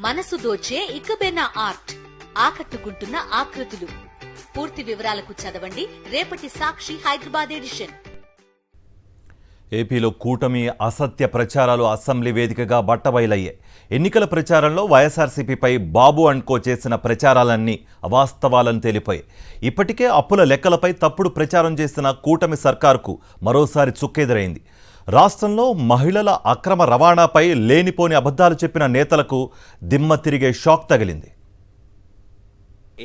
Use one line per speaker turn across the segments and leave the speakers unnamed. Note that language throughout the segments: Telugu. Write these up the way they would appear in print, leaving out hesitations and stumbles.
మనసు దోచే ఇకబెనా ఆర్ట్, ఆకట్టుకుంటున్న ఆకృతులు. పూర్తి వివరాలకు చదవండి రేపటి సాక్షి హైదరాబాద్ ఎడిషన్.
ఏపీలో కూటమి అసత్య ప్రచారాలు అసెంబ్లీ వేదికగా బట్టబయలయ్యాయి. ఎన్నికల ప్రచారంలో వైఎస్ఆర్సీపీపై బాబు అండ్ కో చేసిన ప్రచారాలన్నీ అవాస్తవాలను తేలిపోయాయి. ఇప్పటికే అప్పుల లెక్కలపై తప్పుడు ప్రచారం చేసిన కూటమి సర్కారుకు మరోసారి చుక్కెదురైంది. రాష్ట్రంలో మహిళల అక్రమ రవాణాపై లేనిపోని అబద్ధాలు చెప్పిన నేతలకు దిమ్మ తిరిగే షాక్ తగిలింది.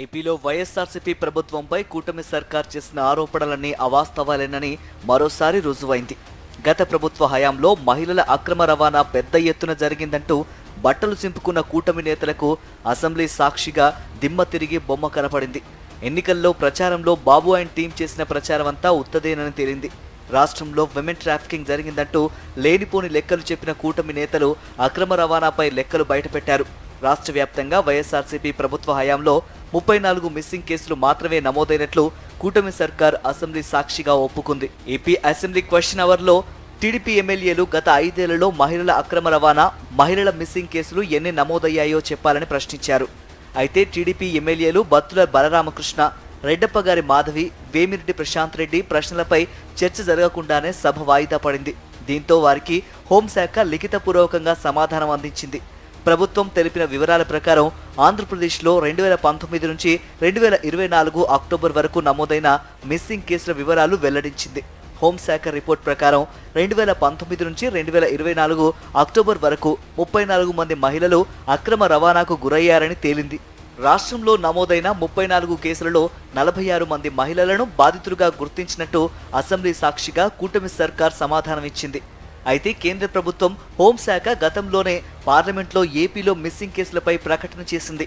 ఏపీలో వైఎస్ఆర్సీపీ ప్రభుత్వంపై కూటమి సర్కార్ చేసిన ఆరోపణలన్నీ అవాస్తవాలేనని మరోసారి రుజువైంది. గత ప్రభుత్వ హయాంలో మహిళల అక్రమ రవాణా పెద్ద ఎత్తున జరిగిందంటూ బట్టలు చింపుకున్న కూటమి నేతలకు అసెంబ్లీ సాక్షిగా దిమ్మ తిరిగి బొమ్మ కనపడింది. ఎన్నికల్లో ప్రచారంలో బాబు అండ్ టీం చేసిన ప్రచారం అంతా ఉత్తదేనని తేలింది. రాష్ట్రంలో విమెన్ ట్రాఫికింగ్ జరిగిందంటూ లేనిపోని లెక్కలు చెప్పిన కూటమి నేతలు అక్రమ రవాణాపై లెక్కలు బయటపెట్టారు. రాష్ట్ర వ్యాప్తంగా వైఎస్ఆర్సీపీ ప్రభుత్వ హయాంలో 34 మిస్సింగ్ కేసులు మాత్రమే నమోదైనట్లు కూటమి సర్కార్ అసెంబ్లీ సాక్షిగా ఒప్పుకుంది. ఏపీ అసెంబ్లీ క్వశ్చన్ అవర్లో టీడీపీ ఎమ్మెల్యేలు గత 5 ఏళ్లలో మహిళల అక్రమ రవాణా, మహిళల మిస్సింగ్ కేసులు ఎన్ని నమోదయ్యాయో చెప్పాలని ప్రశ్నించారు. అయితే టీడీపీ ఎమ్మెల్యేలు బత్తుల బలరామకృష్ణ, రెడ్డప్పగారి మాధవి, వేమిరెడ్డి ప్రశాంత్ రెడ్డి ప్రశ్నలపై చర్చ జరగకుండానే సభ వాయిదా పడింది. దీంతో వారికి హోంశాఖ లిఖితపూర్వకంగా సమాధానం అందించింది. ప్రభుత్వం తెలిపిన వివరాల ప్రకారం ఆంధ్రప్రదేశ్లో 2019 నుంచి 2024 అక్టోబర్ వరకు నమోదైన మిస్సింగ్ కేసుల వివరాలు వెల్లడించింది. హోంశాఖ రిపోర్ట్ ప్రకారం 2019 నుంచి 2024 అక్టోబర్ వరకు 34 మంది మహిళలు అక్రమ రవాణాకు గురయ్యారని తేలింది. రాష్ట్రంలో నమోదైన 34 కేసులలో 46 మంది మహిళలను బాధితులుగా గుర్తించినట్టు అసెంబ్లీ సాక్షిగా కూటమి సర్కార్ సమాధానమిచ్చింది. అయితే కేంద్ర ప్రభుత్వం హోంశాఖ గతంలోనే పార్లమెంట్లో ఏపీలో మిస్సింగ్ కేసులపై ప్రకటన చేసింది.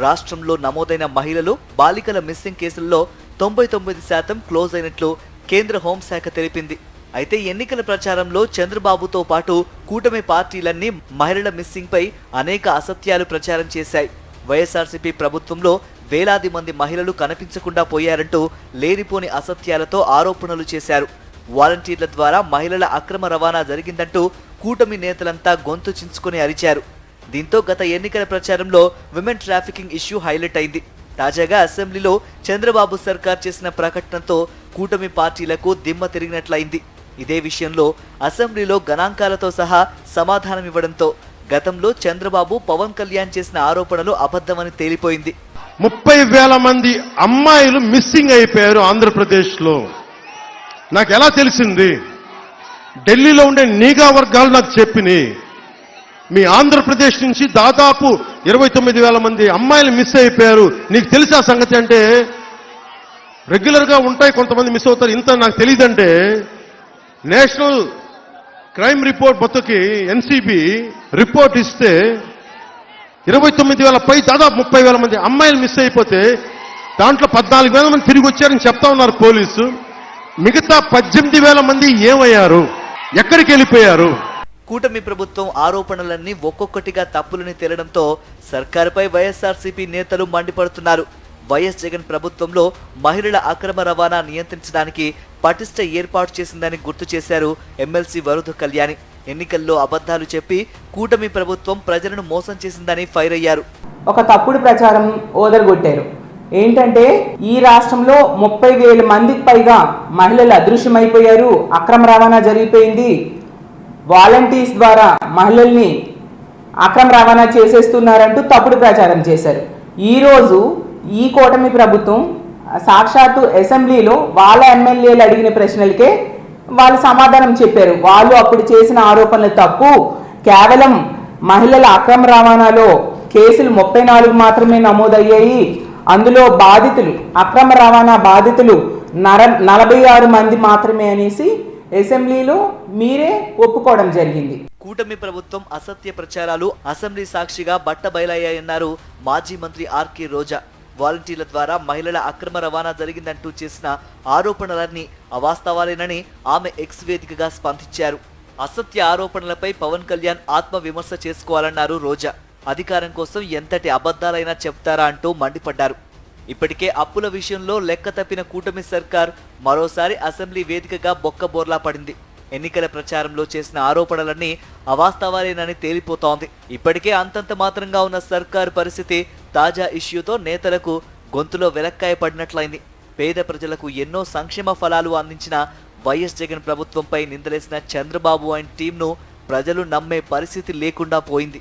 రాష్ట్రంలో నమోదైన మహిళలు, బాలికల మిస్సింగ్ కేసుల్లో 99% క్లోజ్ అయినట్లు కేంద్ర హోంశాఖ తెలిపింది. అయితే ఎన్నికల ప్రచారంలో చంద్రబాబుతో పాటు కూటమి పార్టీలన్నీ మహిళల మిస్సింగ్ పై అనేక అసత్యాలు ప్రచారం చేశాయి. వైఎస్ఆర్సీపీ ప్రభుత్వంలో వేలాది మంది మహిళలు కనిపించకుండా పోయారంటూ లేనిపోని అసత్యాలతో ఆరోపణలు చేశారు. వాలంటీర్ల ద్వారా మహిళల అక్రమ రవాణా జరిగిందంటూ కూటమి నేతలంతా గొంతు చించుకుని అరిచారు. దీంతో గత ఎన్నికల ప్రచారంలో విమెన్ ట్రాఫికింగ్ ఇష్యూ హైలైట్ అయింది. తాజాగా అసెంబ్లీలో చంద్రబాబు సర్కార్ చేసిన ప్రకటనతో కూటమి పార్టీలకు దిమ్మ తిరిగినట్లయింది. ఇదే విషయంలో అసెంబ్లీలో గణాంకాలతో సహా సమాధానమివ్వడంతో గతంలో చంద్రబాబు, పవన్ కళ్యాణ్ చేసిన ఆరోపణలు అబద్ధమని తేలిపోయింది.
30,000 మంది అమ్మాయిలు మిస్సింగ్ అయిపోయారు ఆంధ్రప్రదేశ్లో. నాకు ఎలా తెలిసింది? ఢిల్లీలో ఉండే నిఘా వర్గాలు నాకు చెప్పినాయి. మీ ఆంధ్రప్రదేశ్ నుంచి దాదాపు 29,000 మంది అమ్మాయిలు మిస్ అయిపోయారు. నీకు తెలిసా సంగతి? అంటే రెగ్యులర్గా ఉంటాయి, కొంతమంది మిస్ అవుతారు, ఇంత నాకు తెలియదంటే నేషనల్ క్రైమ్ రిపోర్ట్ మొత్తకి ఎన్సీబీ రిపోర్ట్ ఇస్తే 29,000 పై దాదాపు 30,000 మంది అమ్మాయిలు మిస్ అయిపోతే దాంట్లో 14,000 మంది తిరిగి వచ్చారని చెప్తా ఉన్నారు పోలీసు. మిగతా 18,000 మంది ఏమయ్యారు? ఎక్కడికి వెళ్ళిపోయారు?
కూటమి ప్రభుత్వం ఆరోపణలన్నీ ఒక్కొక్కటిగా తప్పులని తేలడంతో సర్కారుపై వైఎస్ఆర్సీపీ నేతలు మండిపడుతున్నారు. వైఎస్ జగన్ ప్రభుత్వంలో మహిళల అక్రమ రవాణా నియంత్రించడానికి పటిష్ట ఏర్పాటు చేసిందని గుర్తు చేశారు ఎమ్మెల్సీ వరుధ కళ్యాణి. ఎన్నికల్లో అబద్ధాలు చెప్పి కూటమి ప్రభుత్వం ప్రజలను మోసం చేసిందని ఫైర్ అయ్యారు.
ఒక తప్పుడు ప్రచారం ఓదరగొట్టారు. ఏంటంటే ఈ రాష్ట్రంలో 30,000 మందికి పైగా మహిళలు అదృశ్యమైపోయారు, అక్రమ రవాణా జరిగిపోయింది, వాలంటీర్స్ ద్వారా మహిళల్ని అక్రమ రవాణా చేసేస్తున్నారంటూ తప్పుడు ప్రచారం చేశారు. ఈరోజు ఈ కూటమి ప్రభుత్వం సాక్షాత్తు అసెంబ్లీలో వాళ్ళ ఎమ్మెల్యేలు అడిగిన ప్రశ్నలకే వాళ్ళు సమాధానం చెప్పారు. వాళ్ళు అప్పుడు చేసిన ఆరోపణలు తప్పు, కేవలం మహిళల అక్రమ రవాణాలో కేసులు 34 మాత్రమే నమోదయ్యాయి, అందులో బాధితులు, అక్రమ రవాణా బాధితులు 46 మంది మాత్రమే అనేసి అసెంబ్లీలో మీరే ఒప్పుకోవడం జరిగింది.
కూటమి ప్రభుత్వం అసత్య ప్రచారాలు అసెంబ్లీ సాక్షిగా బట్టబయలయ్యాయన్నారు మాజీ మంత్రి ఆర్కే రోజా. వాలంటీర్ల ద్వారా మహిళల అక్రమ రవాణా జరిగిందంటూ చేసిన ఆరోపణలన్నీ అవాస్తవాలేనని ఆమె ఎక్స్ వేదికగా స్పందించారు. అసత్య ఆరోపణలపై పవన్ కళ్యాణ్ ఆత్మవిమర్శ చేసుకోవాలన్నారు రోజా. అధికారం కోసం ఎంతటి అబద్ధాలైనా చెప్తారా అంటూ మండిపడ్డారు. ఇప్పటికే అప్పుల విషయంలో లెక్క తప్పిన కూటమి సర్కార్ మరోసారి అసెంబ్లీ వేదికగా బొక్కబోర్లా పడింది. ఎన్నికల ప్రచారంలో చేసిన ఆరోపణలన్నీ అవాస్తవాలేనని తేలిపోతోంది. ఇప్పటికే అంతంత మాత్రంగా ఉన్న సర్కారు పరిస్థితి తాజా ఇష్యూతో నేతలకు గొంతులో వెలక్కాయ పడినట్లయింది. పేద ప్రజలకు ఎన్నో సంక్షేమ ఫలాలు అందించిన వైఎస్ జగన్ ప్రభుత్వంపై నిందలేసిన చంద్రబాబు అండ్ టీంను ప్రజలు నమ్మే పరిస్థితి లేకుండా పోయింది.